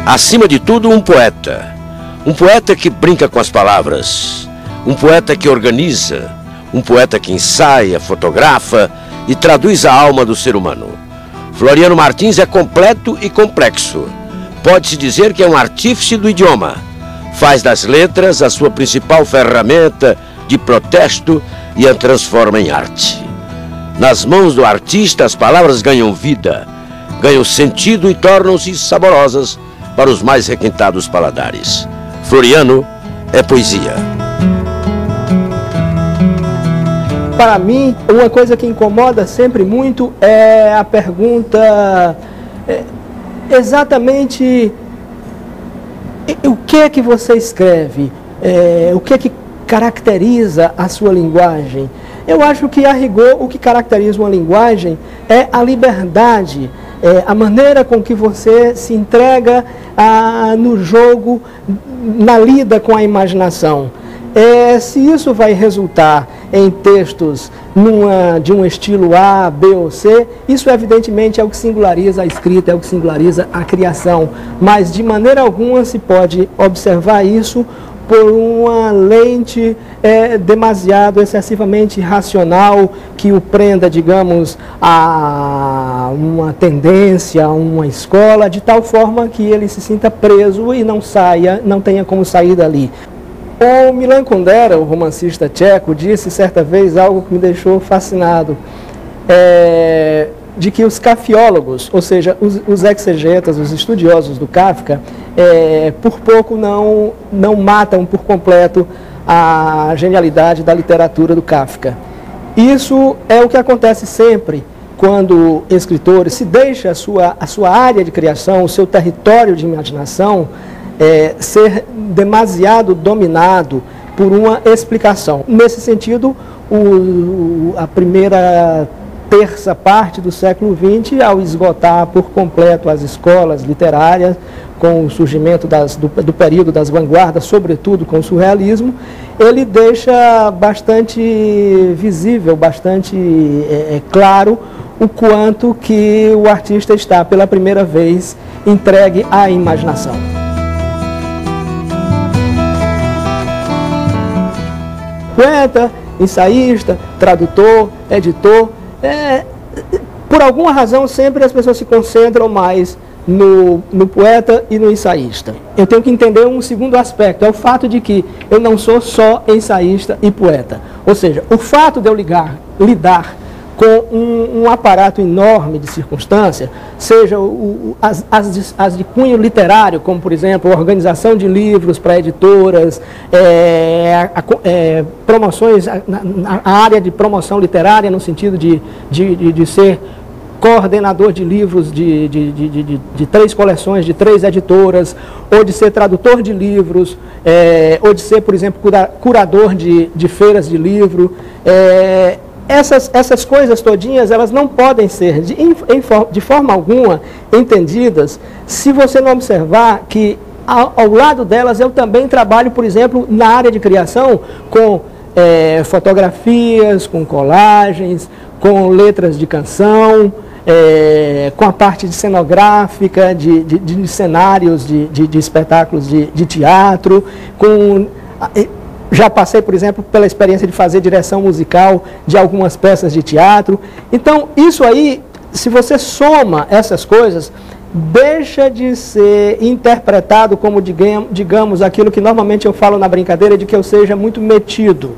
Acima de tudo, um poeta que brinca com as palavras, um poeta que organiza, um poeta que ensaia, fotografa e traduz a alma do ser humano. Floriano Martins é completo e complexo. Pode-se dizer que é um artífice do idioma. Faz das letras a sua principal ferramenta de protesto e a transforma em arte. Nas mãos do artista, as palavras ganham vida, ganham sentido e tornam-se saborosas para os mais requintados paladares. Floriano é poesia. Para mim, uma coisa que incomoda sempre muito é a pergunta exatamente o que é que você escreve, o que é que caracteriza a sua linguagem. Eu acho que, a rigor, o que caracteriza uma linguagem é a liberdade, a maneira com que você se entrega no jogo, na lida com a imaginação. Se isso vai resultar em textos de um estilo A, B ou C, isso evidentemente é o que singulariza a escrita, é o que singulariza a criação. Mas de maneira alguma se pode observar isso por uma lente demasiado, excessivamente racional, que o prenda, digamos, a uma tendência, a uma escola, de tal forma que ele se sinta preso e não saia, não tenha como sair dali. O Milan Kundera, o romancista tcheco, disse certa vez algo que me deixou fascinado, de que os kafiólogos, ou seja, os exegetas, os estudiosos do Kafka, por pouco não matam por completo a genialidade da literatura do Kafka. Isso é o que acontece sempre quando escritores se deixam a sua área de criação, o seu território de imaginação, ser demasiado dominado por uma explicação. Nesse sentido, a primeira terça parte do século XX, ao esgotar por completo as escolas literárias, com o surgimento do período das vanguardas, sobretudo com o surrealismo, ele deixa bastante visível, bastante claro o quanto que o artista está, pela primeira vez, entregue à imaginação. Poeta, ensaísta, tradutor, editor, por alguma razão sempre as pessoas se concentram mais no poeta e no ensaísta. Eu tenho que entender um segundo aspecto, é o fato de que eu não sou só ensaísta e poeta. Ou seja, o fato de eu lidar com um aparato enorme de circunstância, seja as de cunho literário, como, por exemplo, a organização de livros para editoras, promoções, a área de promoção literária, no sentido de ser coordenador de livros de 3 coleções, de 3 editoras, ou de ser tradutor de livros, ou de ser, por exemplo, curador de feiras de livro. Essas coisas todinhas, elas não podem ser de forma alguma entendidas se você não observar que ao lado delas eu também trabalho, por exemplo, na área de criação com fotografias, com colagens, com letras de canção, com a parte de cenográfica, de cenários, de espetáculos de teatro, já passei, por exemplo, pela experiência de fazer direção musical de algumas peças de teatro. Então, isso aí, se você soma essas coisas, deixa de ser interpretado como, digamos, aquilo que normalmente eu falo na brincadeira, de que eu seja muito metido.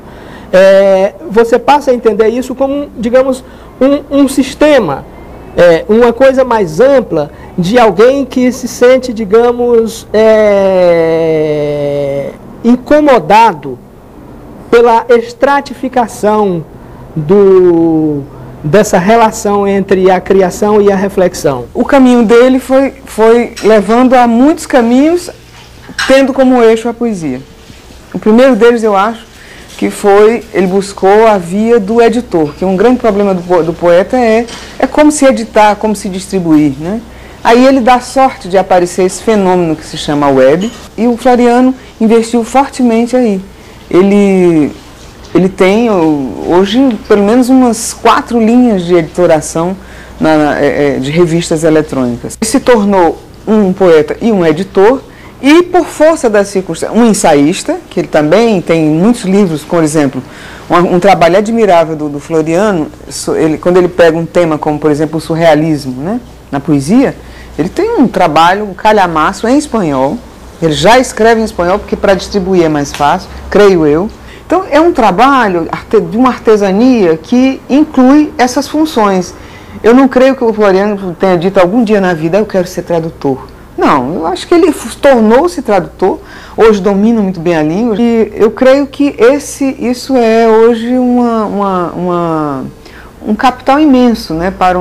Você passa a entender isso como, digamos, um sistema, uma coisa mais ampla de alguém que se sente, digamos, incomodado pela estratificação dessa relação entre a criação e a reflexão. O caminho dele foi levando a muitos caminhos, tendo como eixo a poesia. O primeiro deles, eu acho, que foi, ele buscou a via do editor, que um grande problema do poeta é como se editar, como se distribuir, né? Aí ele dá sorte de aparecer esse fenômeno que se chama web, e o Floriano investiu fortemente aí. Ele tem hoje pelo menos umas 4 linhas de editoração de revistas eletrônicas. Ele se tornou um poeta e um editor, e por força das circunstâncias, um ensaísta, que ele também tem muitos livros, por exemplo, um trabalho admirável do Floriano, quando ele pega um tema como, por exemplo, o surrealismo, né, na poesia, ele tem um trabalho, um calhamaço em espanhol. Ele já escreve em espanhol, porque para distribuir é mais fácil, creio eu. Então, é um trabalho de uma artesania que inclui essas funções. Eu não creio que o Floriano tenha dito algum dia na vida, eu quero ser tradutor. Não, eu acho que ele tornou-se tradutor, hoje domina muito bem a língua, e eu creio que isso é hoje um capital imenso, né, para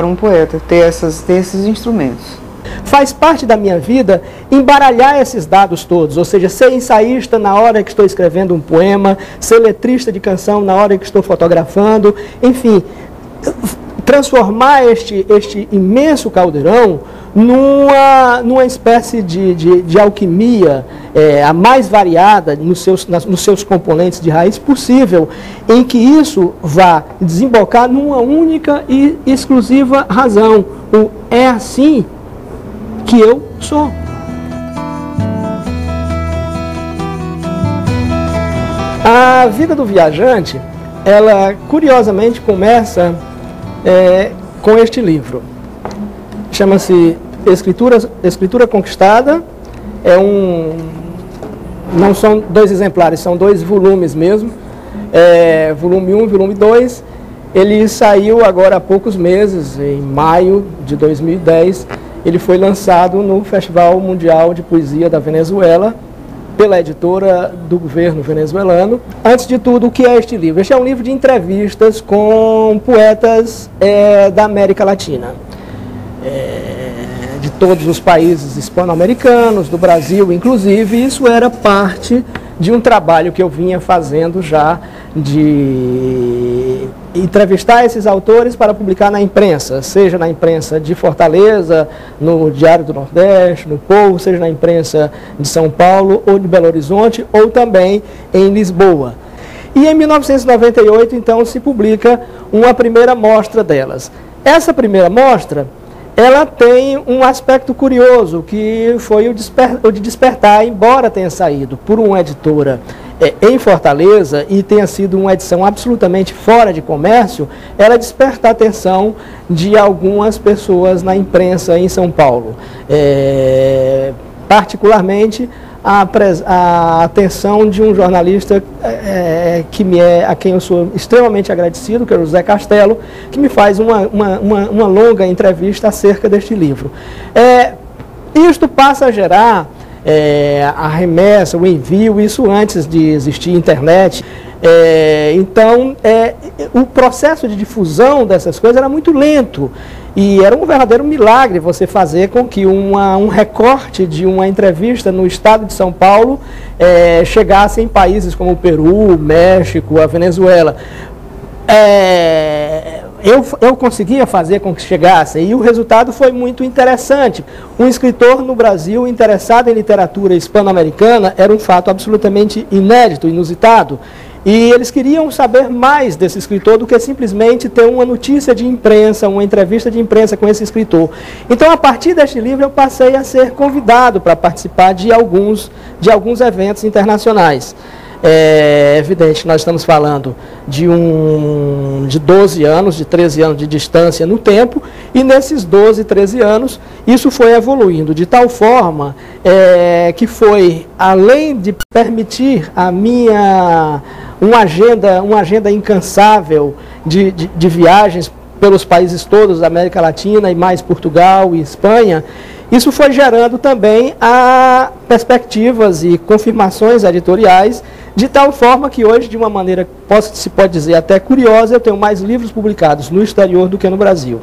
um poeta, ter esses instrumentos. Faz parte da minha vida embaralhar esses dados todos, ou seja, ser ensaísta na hora que estou escrevendo um poema, ser letrista de canção na hora que estou fotografando, enfim, transformar este imenso caldeirão numa espécie de alquimia a mais variada nos seus componentes de raiz possível, em que isso vá desembocar numa única e exclusiva razão: o é assim que eu sou. A vida do viajante, ela curiosamente começa com este livro. Chama-se Escritura Conquistada. Não são 2 exemplares, são 2 volumes mesmo. Volume 1 e volume 2. Ele saiu agora há poucos meses, em maio de 2010. Ele foi lançado no Festival Mundial de Poesia da Venezuela, pela editora do governo venezuelano. Antes de tudo, o que é este livro? Este é um livro de entrevistas com poetas da América Latina, de todos os países hispano-americanos, do Brasil inclusive. Isso era parte de um trabalho que eu vinha fazendo já, de entrevistar esses autores para publicar na imprensa, seja na imprensa de Fortaleza, no Diário do Nordeste, no Povo, seja na imprensa de São Paulo ou de Belo Horizonte, ou também em Lisboa. E em 1998, então, se publica uma primeira mostra delas. Essa primeira mostra, ela tem um aspecto curioso, que foi o de despertar, embora tenha saído por uma editora em Fortaleza e tenha sido uma edição absolutamente fora de comércio, ela desperta a atenção de algumas pessoas na imprensa em São Paulo. Particularmente a atenção de um jornalista a quem eu sou extremamente agradecido, que é o José Castelo, que me faz uma longa entrevista acerca deste livro. Isto passa a gerar a remessa, o envio, isso antes de existir internet. Então, o processo de difusão dessas coisas era muito lento. E era um verdadeiro milagre você fazer com que um recorte de uma entrevista no estado de São Paulo chegasse em países como o Peru, o México, a Venezuela. Eu conseguia fazer com que chegasse, e o resultado foi muito interessante. Um escritor no Brasil interessado em literatura hispano-americana era um fato absolutamente inédito, inusitado. E eles queriam saber mais desse escritor do que simplesmente ter uma notícia de imprensa, uma entrevista de imprensa com esse escritor. Então, a partir deste livro, eu passei a ser convidado para participar de alguns eventos internacionais. É evidente, nós estamos falando de 12 anos, de 13 anos de distância no tempo, e nesses 12, 13 anos, isso foi evoluindo de tal forma que foi, além de permitir uma agenda incansável de viagens pelos países todos da América Latina, e mais Portugal e Espanha, isso foi gerando também perspectivas e confirmações editoriais, de tal forma que hoje, de uma maneira, se pode dizer até curiosa, eu tenho mais livros publicados no exterior do que no Brasil.